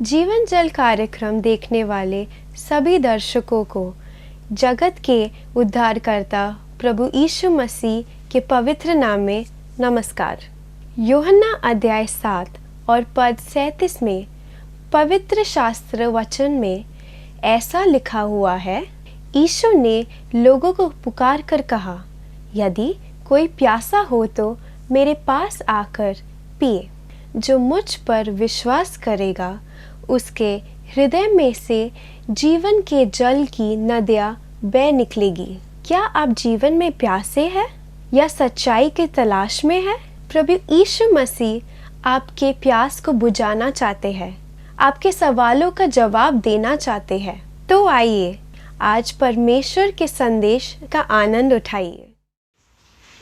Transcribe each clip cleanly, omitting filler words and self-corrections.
जीवन जल कार्यक्रम देखने वाले सभी दर्शकों को जगत के उद्धारकर्ता प्रभु यीशु मसीह के पवित्र नाम में नमस्कार। यूहन्ना अध्याय 7 और पद 37 में पवित्र शास्त्र वचन में ऐसा लिखा हुआ है, यीशु ने लोगों को पुकार कर कहा, यदि कोई प्यासा हो तो मेरे पास आकर पिए। जो मुझ पर विश्वास करेगा उसके हृदय में से जीवन के जल की नदियाँ बह निकलेगी। क्या आप जीवन में प्यासे हैं या सच्चाई की तलाश में हैं? प्रभु यीशु मसीह आपके प्यास को बुझाना चाहते हैं, आपके सवालों का जवाब देना चाहते हैं। तो आइए आज परमेश्वर के संदेश का आनंद उठाइए।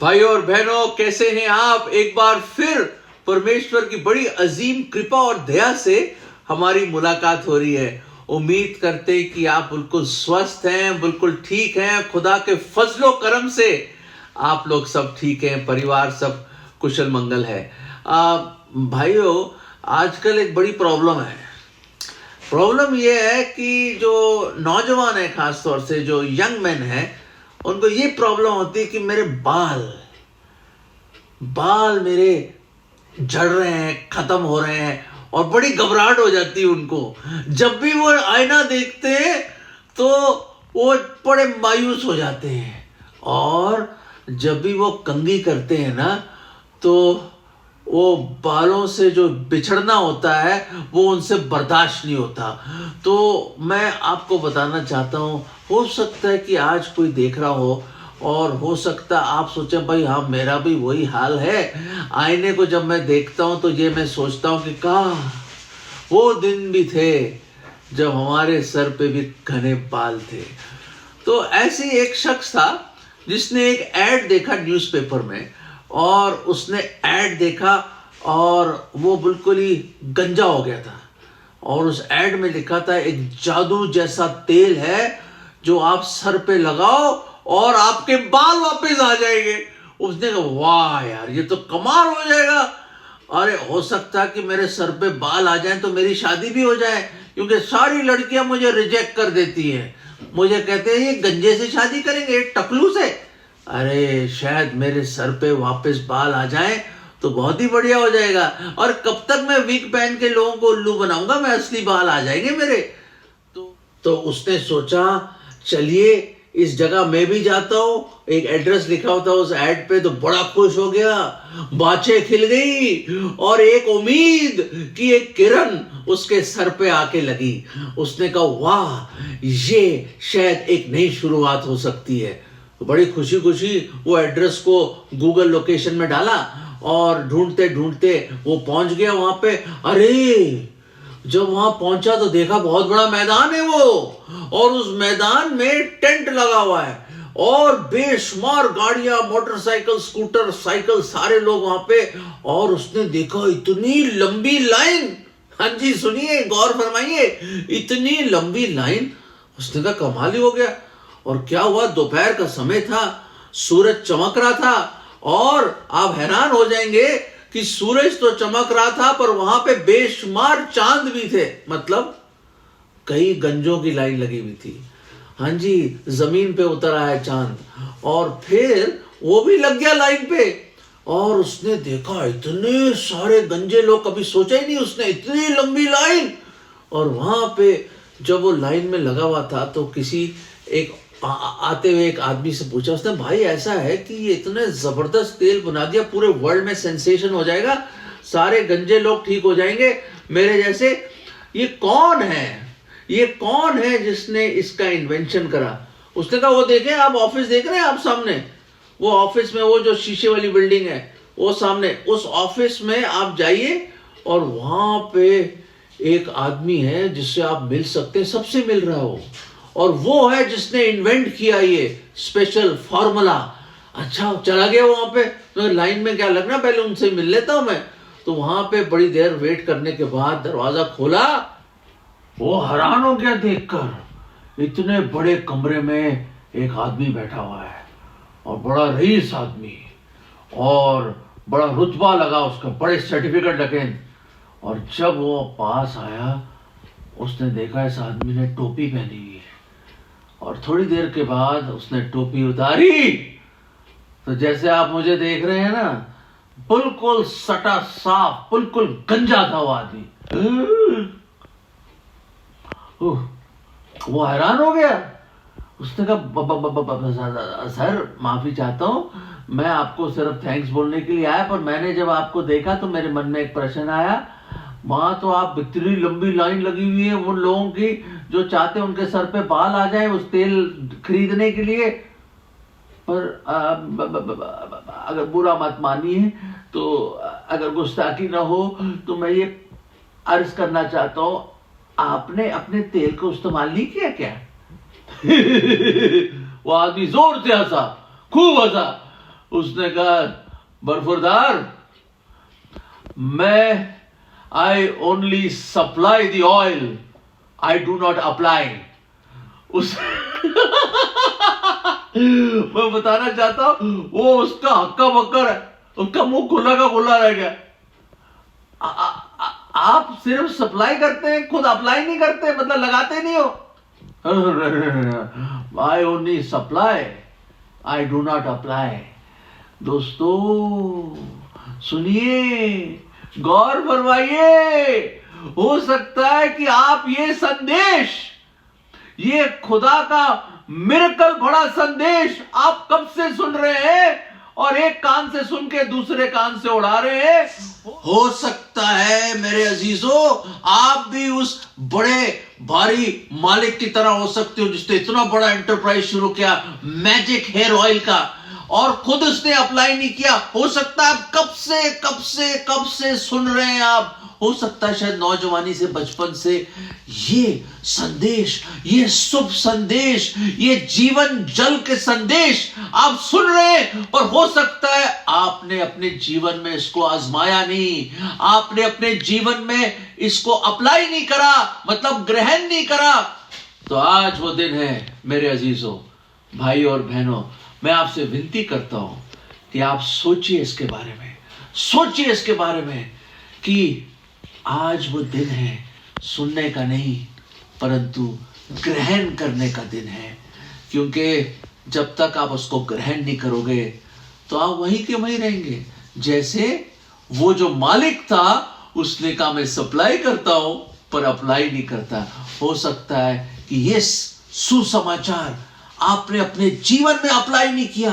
भाइयों और बहनों, कैसे हैं आप? एक बार फिर परमेश्वर की बड़ी अजीम कृपा और दया से हमारी मुलाकात हो रही है। उम्मीद करते कि आप बिल्कुल स्वस्थ हैं, बिल्कुल ठीक हैं। खुदा के फजलो करम से आप लोग सब ठीक हैं, परिवार सब कुशल मंगल है। भाइयों, आजकल एक बड़ी प्रॉब्लम है। प्रॉब्लम ये है कि जो नौजवान है, खास तौर से जो यंग मैन है, उनको ये प्रॉब्लम होती है कि मेरे बाल मेरे झड़ रहे हैं, खत्म हो रहे हैं, और बड़ी घबराहट हो जाती है उनको। जब भी वो आईना देखते हैं तो वो बड़े मायूस हो जाते हैं, और जब भी वो कंघी करते हैं ना, तो वो बालों से जो बिछड़ना होता है वो उनसे बर्दाश्त नहीं होता। तो मैं आपको बताना चाहता हूँ, हो सकता है कि आज कोई देख रहा हो, और हो सकता आप सोचें भाई हाँ, मेरा भी वही हाल है। आईने को जब मैं देखता हूँ तो ये मैं सोचता हूँ कि काश वो दिन भी थे जब हमारे सर पे भी घने बाल थे। तो ऐसे एक शख्स था जिसने एक ऐड देखा न्यूज़पेपर में, और उसने ऐड देखा और वो बिल्कुल ही गंजा हो गया था। और उस ऐड में लिखा था, एक जादू जैसा तेल है जो आप सर पे लगाओ और आपके बाल वापस आ जाएंगे। उसने कहा वाह यार, ये तो कमाल हो जाएगा। अरे हो सकता है कि मेरे सर पे बाल आ जाएं तो मेरी शादी भी हो जाए, क्योंकि सारी लड़कियां मुझे रिजेक्ट कर देती हैं। मुझे कहते हैं ये गंजे से शादी करेंगे, टकलू से। अरे शायद मेरे सर पे वापस बाल आ जाएं तो बहुत ही बढ़िया हो जाएगा। और कब तक मैं विग पहन के लोगों को उल्लू बनाऊंगा, मैं असली बाल आ जाएंगे मेरे। तो उसने सोचा चलिए इस जगह मैं भी जाता हूँ। एक एड्रेस लिखा होता उस ऐड पे, तो बड़ा खुश हो गया, बाछें खिल गई, और एक उम्मीद की एक किरण उसके सर पे आके लगी। उसने कहा वाह, ये शायद एक नई शुरुआत हो सकती है। तो बड़ी खुशी खुशी वो एड्रेस को गूगल लोकेशन में डाला, और ढूंढते ढूंढते वो पहुंच गया वहां पे। अरे जब वहां पहुंचा तो देखा बहुत बड़ा मैदान है वो, और उस मैदान में टेंट लगा हुआ है, और बेशुमार गाड़ियां, मोटरसाइकिल, स्कूटर, साइकिल, सारे लोग वहां पे। और उसने देखा इतनी लंबी लाइन। हाँ जी, सुनिए, गौर फरमाइए, इतनी लंबी लाइन। उसने कहा कमाल ही हो गया। और क्या हुआ, दोपहर का समय था, सूरज चमक रहा था, और आप हैरान हो जाएंगे कि सूरज तो चमक रहा था पर वहां पे बेशुमार चांद भी थे। मतलब कई गंजों की लाइन लगी हुई थी। हाँ जी, जमीन पे उतर आया चांद, और फिर वो भी लग गया लाइन पे। और उसने देखा इतने सारे गंजे लोग, कभी सोचा ही नहीं उसने, इतनी लंबी लाइन। और वहां पे जब वो लाइन में लगा हुआ था तो किसी एक आते हुए एक आदमी से पूछा उसने, भाई ऐसा है कि ये इतने जबरदस्त तेल बना दिया, पूरे वर्ल्ड में सेंसेशन हो जाएगा, सारे गंजे लोग ठीक हो जाएंगे मेरे जैसे। ये कौन है जिसने इसका इन्वेंशन करा? उसने कहा वो देखें, आप ऑफिस देख रहे हैं आप सामने, वो ऑफिस में वो जो शीशे वाली बिल्डिंग है वो सामने, उस ऑफिस में आप जाइए, और वहां पे एक आदमी है जिससे आप मिल सकते हैं, सबसे मिल रहा हो, और वो है जिसने इन्वेंट किया ये स्पेशल फॉर्मूला। अच्छा, चला गया वहां पे, तो लाइन में क्या लगना, पहले उनसे मिल लेता हूं मैं। तो वहां पे बड़ी देर वेट करने के बाद दरवाजा खोला। वो हैरान हो गया देखकर, इतने बड़े कमरे में एक आदमी बैठा हुआ है, और बड़ा रईस आदमी, और बड़ा रुतबा लगा उसका, बड़े सर्टिफिकेट लगे। और जब वो पास आया उसने देखा इस आदमी ने टोपी पहनी हुई है, और थोड़ी देर के बाद उसने टोपी उतारी तो जैसे आप मुझे देख रहे हैं ना, बिल्कुल सटा साफ, बिल्कुल गंजा था वो आदमी। वो हैरान हो गया। उसने कहा सर माफी चाहता हूँ, मैं आपको सिर्फ थैंक्स बोलने के लिए आया, पर मैंने जब आपको देखा तो मेरे मन में एक प्रश्न आया। वहां तो आप इतनी लंबी लाइन लगी हुई है उन लोगों की जो चाहते हैं उनके सर पे बाल आ जाए उस तेल खरीदने के लिए। पर अगर बुरा मत मानिए, तो अगर गुस्ताखी ना हो तो मैं ये अर्ज करना चाहता हूँ, आपने अपने तेल को इस्तेमाल नहीं किया क्या? वो आदमी जोर से हंसा, खूब हंसा। उसने कहा बरफुरदार, मैं I only supply the oil, I do not apply. उस मैं बताना चाहता हूं वो उसका हक्का बक्कर है, उसका मुंह खुला का खुला रह गया। आप सिर्फ सप्लाई करते हैं, खुद अप्लाई नहीं करते, मतलब लगाते नहीं हो। I only supply, I do not apply. दोस्तों सुनिए, गौर फरमाइए, हो सकता है कि आप ये संदेश, ये खुदा का मिरेकल भरा संदेश आप कब से सुन रहे हैं और एक कान से सुन के दूसरे कान से उड़ा रहे हैं। हो सकता है मेरे अजीजों, आप भी उस बड़े भारी मालिक की तरह हो सकते हो जिसने इतना बड़ा एंटरप्राइज शुरू किया मैजिक हेयर ऑयल का, और खुद उसने अप्लाई नहीं किया। हो सकता है आप कब से सुन रहे हैं। आप हो सकता है शायद नौजवानी से, बचपन से ये संदेश, ये शुभ संदेश, ये जीवन जल के संदेश आप सुन रहे हैं, पर हो सकता है आपने अपने जीवन में इसको आजमाया नहीं, आपने अपने जीवन में इसको अप्लाई नहीं करा, मतलब ग्रहण नहीं करा। तो आज वो दिन है मेरे अजीजों, भाई और बहनों, मैं आपसे विनती करता हूं कि आप सोचिए इसके बारे में, सोचिए इसके बारे में कि आज वो दिन है सुनने का नहीं परंतु ग्रहण करने का दिन है। क्योंकि जब तक आप उसको ग्रहण नहीं करोगे तो आप वहीं के वहीं रहेंगे। जैसे वो जो मालिक था उसने कहा मैं सप्लाई करता हूं पर अप्लाई नहीं करता। हो सकता है कि ये सुसमाचार आपने अपने जीवन में अप्लाई नहीं किया,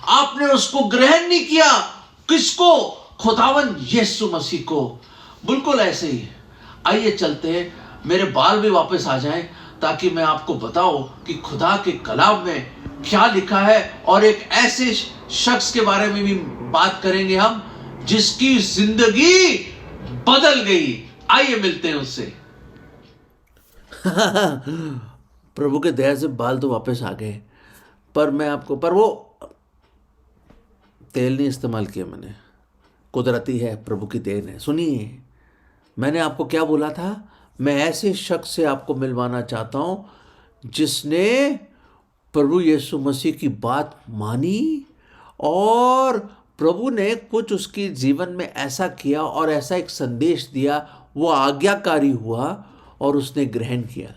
आपने उसको ग्रहण नहीं किया। किसको? खुदावन यीशु मसीह को। बिल्कुल ऐसे ही। आइए चलते हैं, मेरे बाल भी वापस आ जाएं ताकि मैं आपको बताऊं कि खुदा के कलाम में क्या लिखा है, और एक ऐसे शख्स के बारे में भी बात करेंगे हम जिसकी जिंदगी बदल गई। आइए मिलते हैं उससे। प्रभु के दया से बाल तो वापस आ गए, पर वो तेल नहीं इस्तेमाल किया मैंने। कुदरती है, प्रभु की देन है। सुनिए, मैंने आपको क्या बोला था? मैं ऐसे शख्स से आपको मिलवाना चाहता हूं जिसने प्रभु यीशु मसीह की बात मानी और प्रभु ने कुछ उसके जीवन में ऐसा किया और ऐसा एक संदेश दिया, वो आज्ञाकारी हुआ और उसने ग्रहण किया।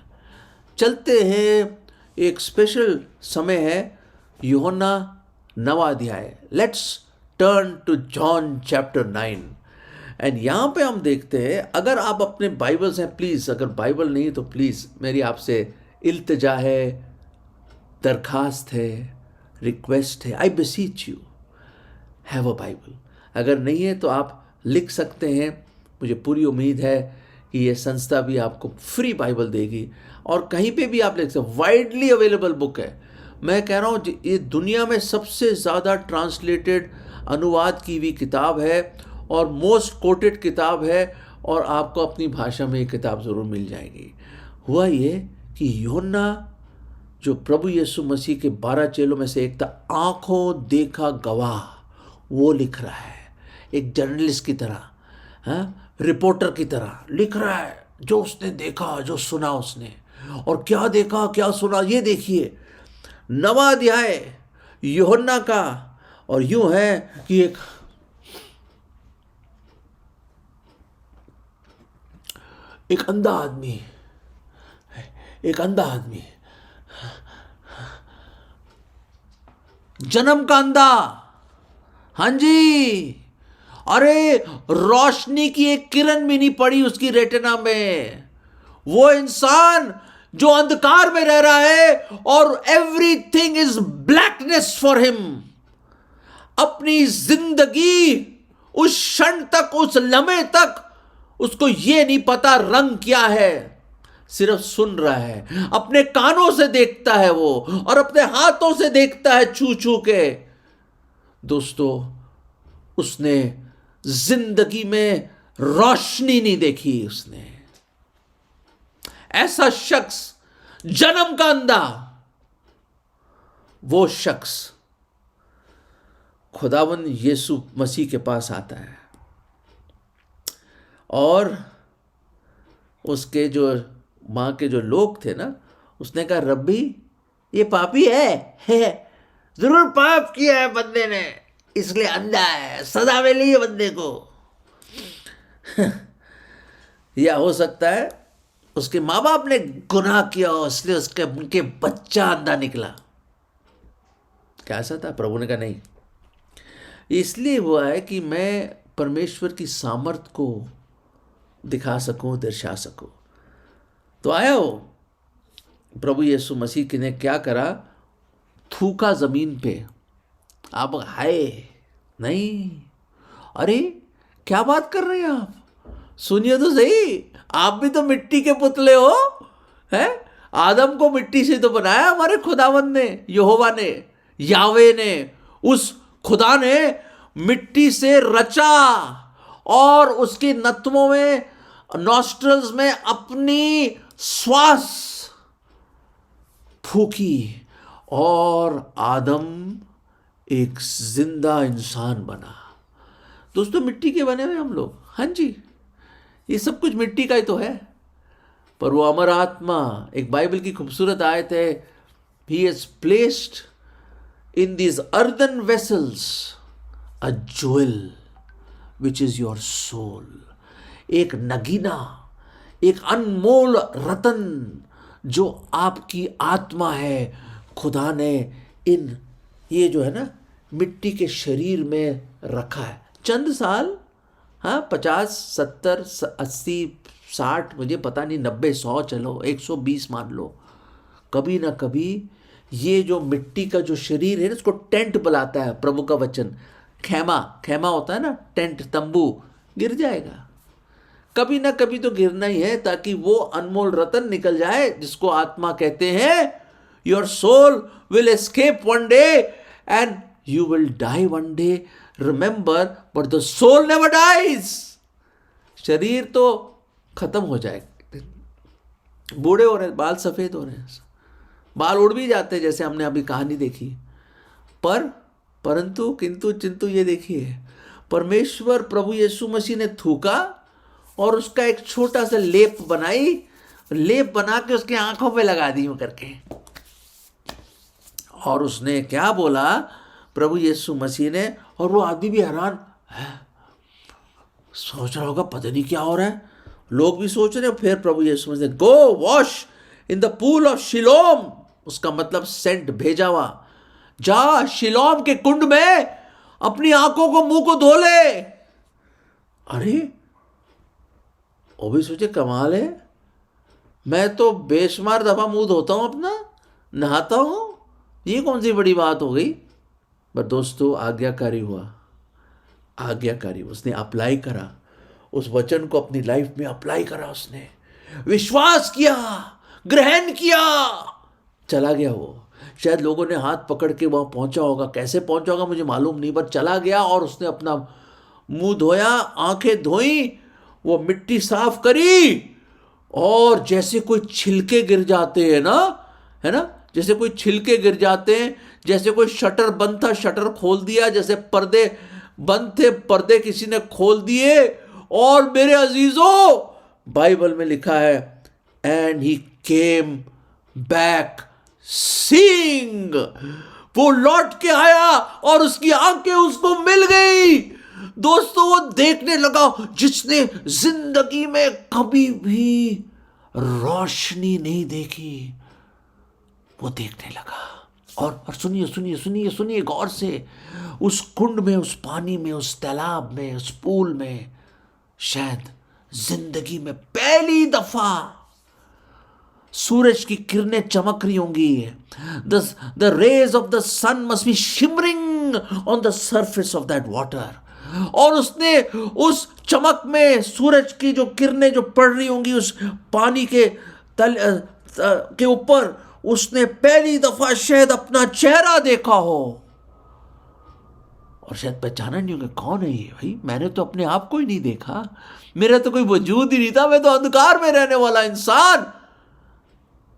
चलते हैं, एक स्पेशल समय है, यूहन्ना 9वां अध्याय। Let's turn to John chapter 9 and यहाँ पे हम देखते हैं, अगर आप अपने बाइबल्स हैं प्लीज़, अगर बाइबल नहीं तो प्लीज़ मेरी आपसे इल्तिजा है, दरखास्त है, रिक्वेस्ट है, आई बेसीच यू हैव अ बाइबल। अगर नहीं है तो आप लिख सकते हैं। मुझे पूरी उम्मीद है कि ये संस्था भी आपको फ्री बाइबल देगी और कहीं पे भी आप लिख सकते हैं। वाइडली अवेलेबल बुक है। मैं कह रहा हूँ ये दुनिया में सबसे ज़्यादा ट्रांसलेटेड, अनुवाद की हुई किताब है और मोस्ट कोटेड किताब है, और आपको अपनी भाषा में ये किताब ज़रूर मिल जाएगी। हुआ ये कि यूहन्ना जो प्रभु यीशु मसीह के 12 चेलों में से एक था, आंखों देखा गवाह, वो लिख रहा है एक जर्नलिस्ट की तरह, हाँ, रिपोर्टर की तरह लिख रहा है जो उसने देखा, जो सुना उसने। और क्या देखा क्या सुना, ये देखिए 9वां अध्याय यूहन्ना का। और यूं है कि एक अंधा आदमी एक अंधा आदमी, जन्म का अंधा, हाँ जी। अरे रोशनी की एक किरण भी नहीं पड़ी उसकी रेटिना में। वो इंसान जो अंधकार में रह रहा है और everything is blackness for him. अपनी जिंदगी उस क्षण तक, उस लम्हे तक उसको ये नहीं पता रंग क्या है, सिर्फ सुन रहा है, अपने कानों से देखता है वो, और अपने हाथों से देखता है छू छू के। दोस्तों, उसने जिंदगी में रोशनी नहीं देखी। उसने, ऐसा शख्स, जन्म का अंधा, वो शख्स खुदावंद यीशु मसीह के पास आता है और उसके जो मां के जो लोग थे ना, उसने कहा, रब्बी ये पापी है जरूर पाप किया है बंदे ने, इसलिए अंधा है, सजा मिली है बंदे को। या हो सकता है उसके माँ बाप ने गुनाह किया, इसलिए उनके बच्चा अंधा निकला। क्या ऐसा था? प्रभु ने कहा नहीं, इसलिए हुआ है कि मैं परमेश्वर की सामर्थ को दिखा सकूं, दर्शा सकूं। तो आया हो प्रभु यीशु मसीह ने क्या करा, थूका जमीन पे। आप हाय नहीं, अरे क्या बात कर रहे हैं आप, सुनिए तो सही, आप भी तो मिट्टी के पुतले हो, हैं? आदम को मिट्टी से तो बनाया हमारे खुदावंद ने, यहोवा ने, यावे ने, उस खुदा ने मिट्टी से रचा और उसकी नथुनों में, नॉस्ट्रल्स में अपनी श्वास फूकी और आदम एक जिंदा इंसान बना। दोस्तों, मिट्टी के बने हुए हम लोग, हाँ जी, ये सब कुछ मिट्टी का ही तो है, पर वो अमर आत्मा, एक बाइबल की खूबसूरत आयत है, he has placed in these earthen vessels a jewel which is your soul. एक नगीना, एक अनमोल रतन जो आपकी आत्मा है, खुदा ने इन ये जो है ना मिट्टी के शरीर में रखा है। चंद साल, हाँ, 50, 70, 80, 60, मुझे पता नहीं, 90, 100, चलो 120 मान लो, कभी ना कभी ये जो मिट्टी का जो शरीर है ना, उसको टेंट बुलाता है प्रभु का वचन, खेमा होता है ना, टेंट, तंबू, गिर जाएगा। कभी ना कभी तो गिरना ही है, ताकि वो अनमोल रतन निकल जाए जिसको आत्मा कहते हैं। Your soul will escape one day and you will die one day, remember, but the soul never dies. शरीर तो खत्म हो जाएगा, बूढ़े हो रहे हैं, बाल सफेद हो रहे हैं, बाल उड़ भी जाते हैं, जैसे हमने अभी कहानी देखी। परंतु किंतु चिंतु ये देखिए, परमेश्वर प्रभु यीशु मसीह ने थूका और उसका एक छोटा सा लेप बना के उसके आंखों पे लगा दी करके, और उसने क्या बोला प्रभु यीशु मसीह ने, और वो आदमी भी हैरान है, सोच रहा होगा पता नहीं क्या हो रहा है, लोग भी सोच रहे हैं। फिर प्रभु Yeshu Masih, go wash in the pool of Siloam, उसका मतलब सेंट, भेजा हुआ, जा शिलोम के कुंड में अपनी आंखों को, मुंह को धो ले। अरे वो भी सोचे कमाल है, मैं तो बेशुमार दफा मुंह धोता हूं अपना, नहाता हूं, ये कौन सी बड़ी बात हो गई। पर दोस्तों, आज्ञाकारी हुआ, उसने अप्लाई करा, उस वचन को अपनी लाइफ में अप्लाई करा, उसने विश्वास किया, ग्रहण किया, चला गया। वो शायद लोगों ने हाथ पकड़ के वहां पहुंचा होगा, कैसे पहुंचा होगा मुझे मालूम नहीं, पर चला गया और उसने अपना मुंह धोया, आंखें धोई, वो मिट्टी साफ करी, और जैसे कोई छिलके गिर जाते हैं ना, है ना, जैसे कोई छिलके गिर जाते हैं, जैसे कोई शटर बंद था, शटर खोल दिया, जैसे पर्दे बंद थे, पर्दे किसी ने खोल दिए। और मेरे अजीजों, बाइबल में लिखा है, and he came back seeing, वो लौट के आया और उसकी आंखें उसको मिल गई। दोस्तों, वो देखने लगा जिसने जिंदगी में कभी भी रोशनी नहीं देखी, वो देखने लगा। और सुनिए सुनिए सुनिए सुनिए गौर से, उस कुंड में, उस पानी में, उस तालाब में, उस पूल में शायद जिंदगी में पहली दफा सूरज की किरणें चमक रही होंगी। The rays of the sun must be shimmering on the surface of that water. और उसने उस चमक में सूरज की जो किरणें जो पड़ रही होंगी उस पानी के तल के ऊपर, उसने पहली दफा शायद अपना चेहरा देखा हो और शायद पहचाना नहीं होगा कौन है ये। भाई मैंने तो अपने आप को ही नहीं देखा, मेरा तो कोई वजूद ही नहीं था, मैं तो अंधकार में रहने वाला इंसान।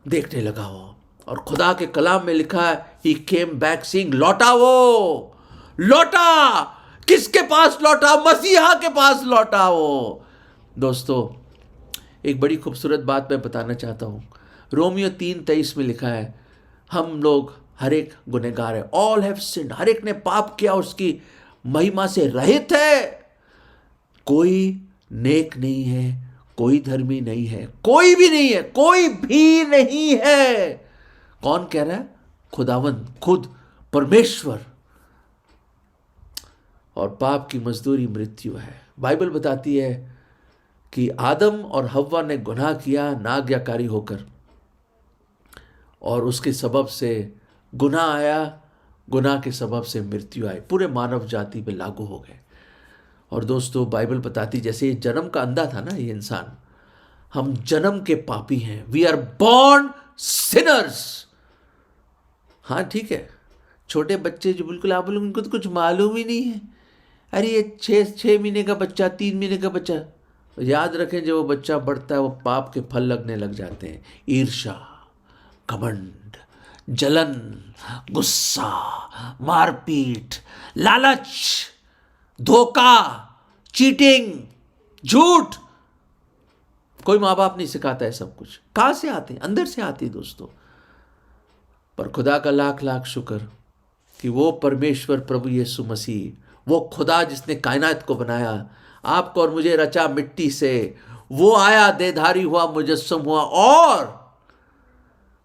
देखने लगा वो, और खुदा के कलाम में लिखा है ही केम बैक सिंग, लौटा वो, लौटा। किसके पास लौटा? मसीहा के पास लौटा वो। दोस्तों एक बड़ी खूबसूरत बात मैं बताना चाहता हूं। रोमियो 3:23 में लिखा है हम लोग हर एक गुनहगार है, ऑल हैव सिन्ड, हर एक ने पाप किया, उसकी महिमा से रहित है। कोई नेक नहीं है, कोई धर्मी नहीं है, कोई भी नहीं है, कोई भी नहीं है। कौन कह रहा है? खुदावंद, खुद परमेश्वर। और पाप की मजदूरी मृत्यु है। बाइबल बताती है कि आदम और हव्वा ने गुनाह किया नाज्ञाकारी होकर, और उसके सबब से गुनाह आया, गुनाह के सबब से मृत्यु आई, पूरे मानव जाति पे लागू हो गए। और दोस्तों बाइबल बताती, जैसे जन्म का अंधा था ना ये इंसान, हम जन्म के पापी हैं, वी आर बॉर्न सिनर्स। हाँ ठीक है, छोटे बच्चे जो बिल्कुल आप बोलोगे उनको तो कुछ मालूम ही नहीं है, अरे ये 6 महीने का बच्चा, 3 महीने का बच्चा, याद रखें जब वो बच्चा बढ़ता है वो पाप के फल लगने लग जाते हैं। ईर्ष्या, घमंड, जलन, गुस्सा, मारपीट, लालच, धोखा, चीटिंग, झूठ। कोई माँ बाप नहीं सिखाता है सब कुछ। कहां से आते हैं? अंदर से आते हैं दोस्तों। पर खुदा का लाख लाख शुक्र कि वो परमेश्वर प्रभु यीशु मसीह, वो खुदा जिसने कायनात को बनाया, आपको और मुझे रचा मिट्टी से, वो आया, देहधारी हुआ, मुजस्सम हुआ, और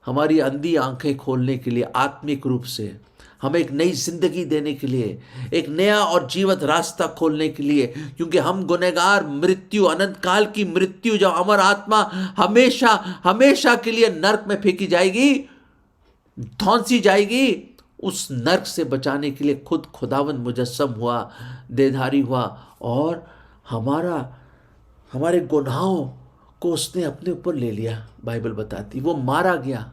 हमारी अंधी आंखें खोलने के लिए, आत्मिक रूप से हमें एक नई जिंदगी देने के लिए, एक नया और जीवंत रास्ता खोलने के लिए। क्योंकि हम गुनहगार, मृत्यु, अनंत काल की मृत्यु, जब अमर आत्मा हमेशा हमेशा के लिए नरक में फेंकी जाएगी, धौंसी जाएगी, उस नरक से बचाने के लिए खुद खुदावंद मुजस्सम हुआ, देहधारी हुआ, और हमारे गुनाहों को उसने अपने ऊपर ले लिया। बाइबल बताती वो मारा गया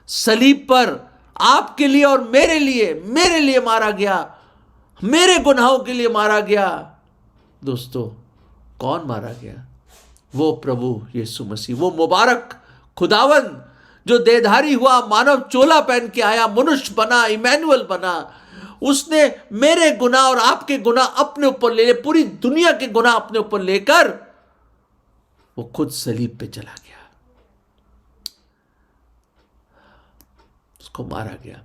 सलीब पर, आपके लिए और मेरे लिए मारा गया, मेरे गुनाहों के लिए मारा गया। दोस्तों कौन मारा गया? वो प्रभु यीशु मसीह, वो मुबारक खुदावंद जो देहधारी हुआ, मानव चोला पहन के आया, मनुष्य बना, इमैनुअल बना। उसने मेरे गुनाह और आपके गुनाह अपने ऊपर ले लिए, पूरी दुनिया के गुनाह अपने ऊपर लेकर वो खुद सलीब पे चला गया, उसको मारा गया।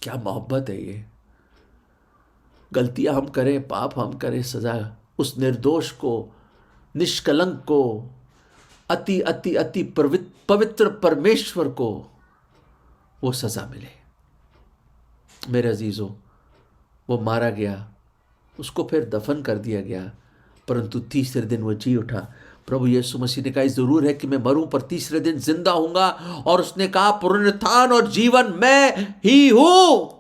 क्या मोहब्बत है ये! गलतियां हम करें, पाप हम करें, सजा उस निर्दोष को, निष्कलंक को, अति अति अति पवित्र परमेश्वर को वो सजा मिले। मेरे अजीजों, वो मारा गया, उसको फिर दफन कर दिया गया, परंतु तीसरे दिन वो जी उठा। प्रभु यीशु मसीह ने कहा जरूर है कि मैं मरूं पर तीसरे दिन जिंदा होऊंगा, और उसने कहा पुनरुत्थान और जीवन मैं ही हूं,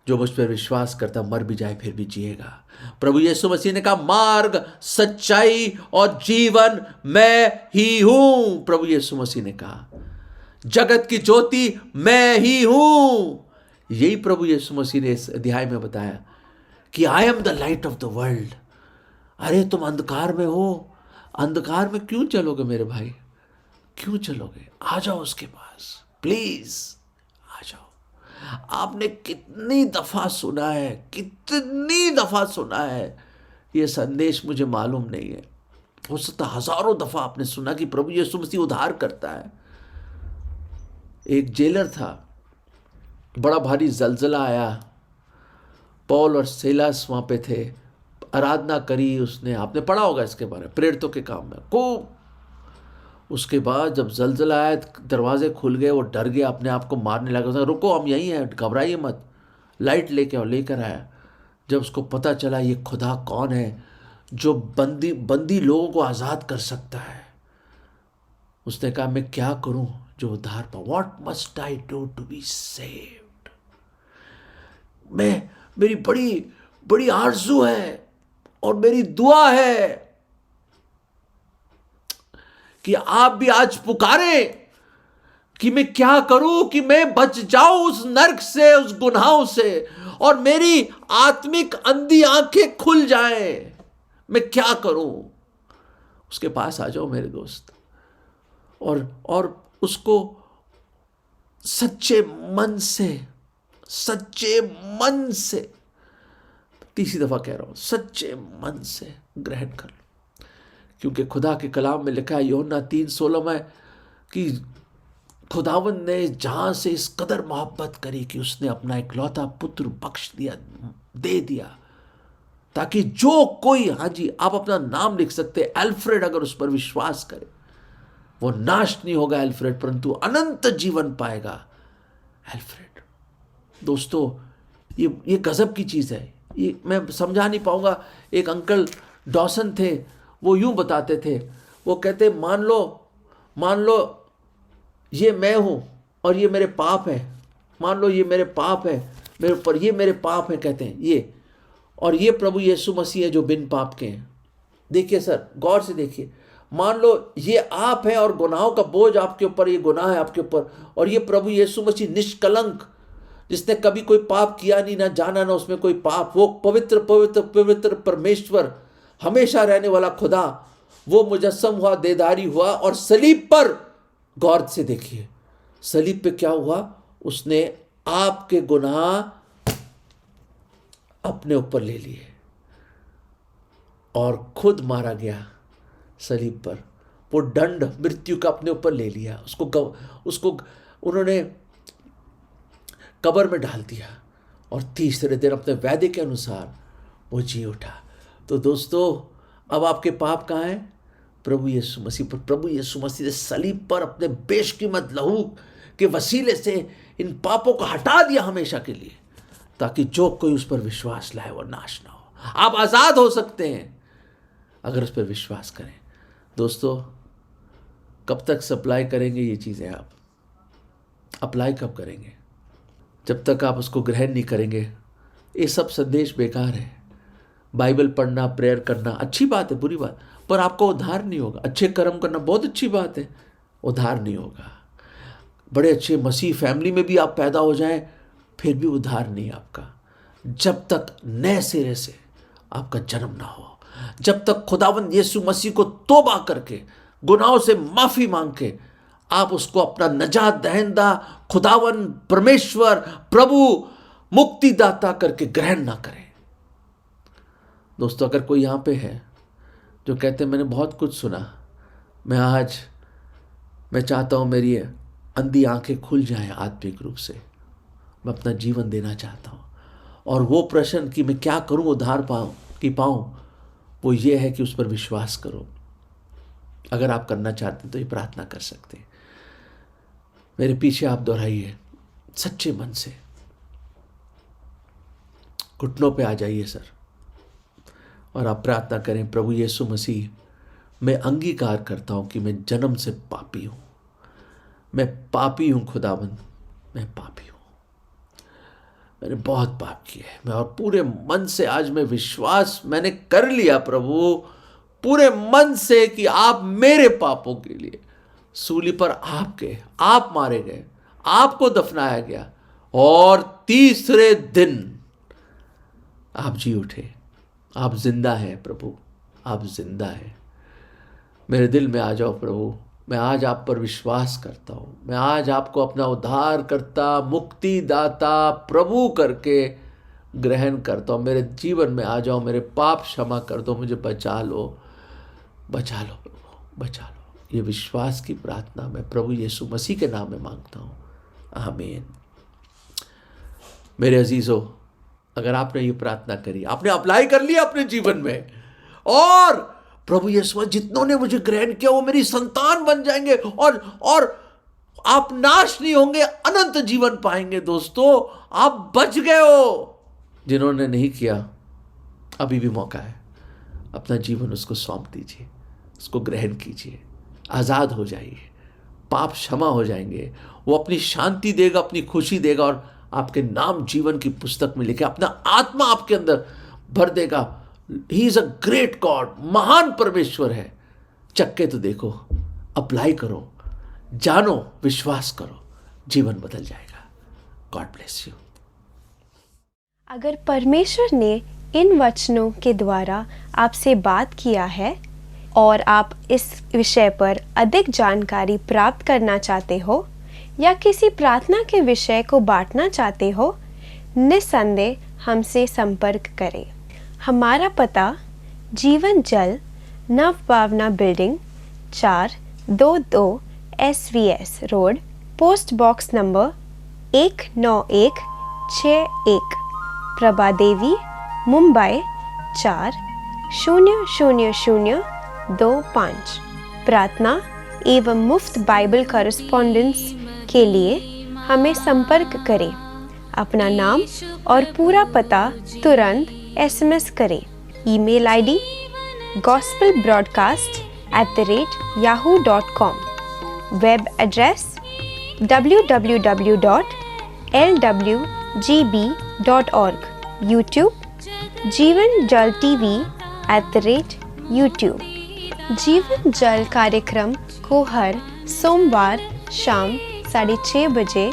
जो मुझ पर विश्वास करता मर भी जाए फिर भी जिएगा। प्रभु यीशु मसीह ने कहा मार्ग, सच्चाई और जीवन मैं ही हूं। प्रभु यीशु मसीह ने कहा जगत की ज्योति मैं ही हूं। यही प्रभु यीशु मसीह ने इस अध्याय में बताया कि I am the light of the world. अरे तुम अंधकार में हो, अंधकार में क्यों चलोगे मेरे भाई? क्यों चलोगे? आ जाओ उसके पास, प्लीज आ जाओ। आपने कितनी दफा सुना है, कितनी दफा सुना है ये संदेश, मुझे मालूम नहीं है, हो सकता हजारों दफा आपने सुना कि प्रभु यीशु मसीह उद्धार करता है। एक जेलर था, बड़ा भारी जलजला आया, पौल और सीलास वहां पे थे, आराधना करी उसने, आपने पढ़ा होगा इसके बारे में प्रेरितों के काम में खूब। उसके बाद जब जलजला आया, दरवाजे खुल गए, वो डर गया, अपने आप को मारने लगा। उसने रुको, हम यहीं हैं, घबराइए मत, लाइट लेके आओ। लेकर आया। जब उसको पता चला ये खुदा कौन है जो बंदी लोगों को आज़ाद कर सकता है, उसने कहा मैं क्या करूं जो उद्धार पाऊं, what must I do to be saved. मेरी बड़ी बड़ी आरज़ू है और मेरी दुआ है कि आप भी आज पुकारें कि मैं क्या करूं कि मैं बच जाऊं उस नर्क से, उस गुनाहों से, और मेरी आत्मिक अंधी आंखें खुल जाएं। मैं क्या करूं? उसके पास आ जाओ मेरे दोस्त, और उसको सच्चे मन से, तीसरी दफा कह रहा हूं, सच्चे मन से ग्रहण कर लो। क्योंकि खुदा के कलाम में लिखा है यूहन्ना 3:16 में कि खुदावंद ने जहां से इस कदर मोहब्बत करी कि उसने अपना इकलौता पुत्र बख्श दिया, दे दिया, ताकि जो कोई, हाँ जी आप अपना नाम लिख सकते हैं एल्फ्रेड, अगर उस पर विश्वास करे वो नाश नहीं होगा एल्फ्रेड, परंतु अनंत जीवन पाएगा एल्फ्रेड। दोस्तों ये गजब की चीज़ है, ये मैं समझा नहीं पाऊंगा। एक अंकल डॉसन थे, वो यूं बताते थे, वो कहते मान लो ये मैं हूं और ये मेरे पाप है, मान लो ये मेरे पाप है, मेरे ऊपर ये मेरे पाप है, कहते हैं ये, और ये प्रभु यीशु मसीह है जो बिन पाप के हैं। देखिए सर, गौर से देखिए, मान लो ये आप हैं और गुनाहों का बोझ आपके ऊपर, ये गुनाह है आपके ऊपर, और ये प्रभु यीशु मसीह निष्कलंक, जिसने कभी कोई पाप किया नहीं, ना जाना ना उसमें कोई पाप, वो पवित्र पवित्र पवित्र परमेश्वर, हमेशा रहने वाला खुदा, वो मुजस्सम हुआ, देदारी हुआ, और सलीब पर, गौर से देखिए सलीब पे क्या हुआ, उसने आपके गुनाह अपने ऊपर ले लिए और खुद मारा गया सलीब पर। वो दंड मृत्यु का अपने ऊपर ले लिया, उसको उन्होंने कब्र में डाल दिया, और तीसरे दिन अपने वादे के अनुसार वो जी उठा। तो दोस्तों अब आपके पाप कहाँ हैं? प्रभु यीशु मसीह पर। प्रभु यीशु मसीह ने सलीब पर अपने बेशकीमत लहू के वसीले से इन पापों को हटा दिया हमेशा के लिए, ताकि जो कोई उस पर विश्वास लाए वो नाश ना हो। आप आज़ाद हो सकते हैं अगर उस पर विश्वास करें। दोस्तों कब तक सप्लाई करेंगे ये चीज़ें? आप अप्लाई कब करेंगे? जब तक आप उसको ग्रहण नहीं करेंगे ये सब संदेश बेकार है। बाइबल पढ़ना, प्रेयर करना अच्छी बात है, बुरी बात, पर आपको उद्धार नहीं होगा। अच्छे कर्म करना बहुत अच्छी बात है, उद्धार नहीं होगा। बड़े अच्छे मसीह फैमिली में भी आप पैदा हो जाएं, फिर भी उद्धार नहीं आपका, जब तक नए सिरे से आपका जन्म ना हो, जब तक खुदावंद यीशु मसीह को तौबा करके, गुनाहों से माफ़ी मांग के आप उसको अपना नजात दहिंदा, खुदावंद परमेश्वर, प्रभु, मुक्तिदाता करके ग्रहण ना करें। दोस्तों अगर कोई यहाँ पे है जो कहते हैं मैंने बहुत कुछ सुना, मैं चाहता हूँ मेरी अंधी आंखें खुल जाएं आत्मिक रूप से, मैं अपना जीवन देना चाहता हूँ, और वो प्रश्न कि मैं क्या करूँ उद्धार पाऊँ, वो ये है कि उस पर विश्वास करो। अगर आप करना चाहते हैं तो ये प्रार्थना कर सकते हैं। मेरे पीछे आप दोहराइए सच्चे मन से, घुटनों पे आ जाइए सर, और आप प्रार्थना करें, प्रभु यीशु मसीह, मैं अंगीकार करता हूं कि मैं जन्म से पापी हूं, मैं पापी हूं खुदाबंद, मैं पापी हूं, मैंने बहुत पाप किए हैं, मैं और पूरे मन से आज मैं विश्वास मैंने कर लिया प्रभु, पूरे मन से कि आप मेरे पापों के लिए सूली पर आप मारे गए, आपको दफनाया गया, और तीसरे दिन आप जी उठे। आप जिंदा हैं प्रभु, आप जिंदा हैं। मेरे दिल में आ जाओ प्रभु, मैं आज आप पर विश्वास करता हूँ, मैं आज आपको अपना उद्धार करता, मुक्तिदाता, प्रभु करके ग्रहण करता हूँ। मेरे जीवन में आ जाओ, मेरे पाप क्षमा कर दो, मुझे बचा लो प्रभु, बचा लो। ये विश्वास की प्रार्थना मैं प्रभु यीशु मसीह के नाम में मांगता हूँ, आमीन। मेरे अजीज़ों, अगर आपने ये प्रार्थना करी, आपने अप्लाई कर लिया अपने जीवन में, और प्रभु यीशु जितनों ने मुझे ग्रहण किया वो मेरी संतान बन जाएंगे और आप नाश नहीं होंगे, अनंत जीवन पाएंगे। दोस्तों, आप बच गए हो। जिन्होंने नहीं किया, अभी भी मौका है, अपना जीवन उसको सौंप दीजिए, उसको ग्रहण कीजिए, आज़ाद हो जाइए, पाप क्षमा हो जाएंगे, वो अपनी शांति देगा, अपनी खुशी देगा, और आपके नाम जीवन की पुस्तक में लिखे, अपना आत्मा आपके अंदर भर देगा। He is a great God, महान परमेश्वर है। चक्के तो देखो, अप्लाई करो, जानो, विश्वास करो, जीवन बदल जाएगा। God bless you. अगर परमेश्वर ने इन वचनों के द्वारा आपसे बात किया है और आप इस विषय पर अधिक जानकारी प्राप्त करना चाहते हो या किसी प्रार्थना के विषय को बांटना चाहते हो, निस्संदेह हमसे संपर्क करें। हमारा पता Jeevan Jal, Navbhavna building, 422 SVS road, post box number 19161, Prabha Devi, Mumbai 400025। प्रार्थना एवं मुफ्त बाइबल कॉरेस्पॉन्डेंस के लिए हमें संपर्क करें। अपना नाम और पूरा पता तुरंत SMS करें। Email ID gospelbroadcast@yahoo.com, web address www.lwgb.org, YouTube जीवन जल TV @YouTube। जीवन जल कार्यक्रम को हर सोमवार शाम 6:30 बजे,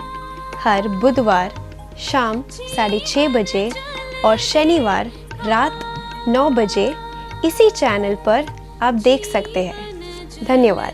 हर बुधवार शाम 6:30 बजे और शनिवार रात 9 बजे इसी चैनल पर आप देख सकते हैं। धन्यवाद।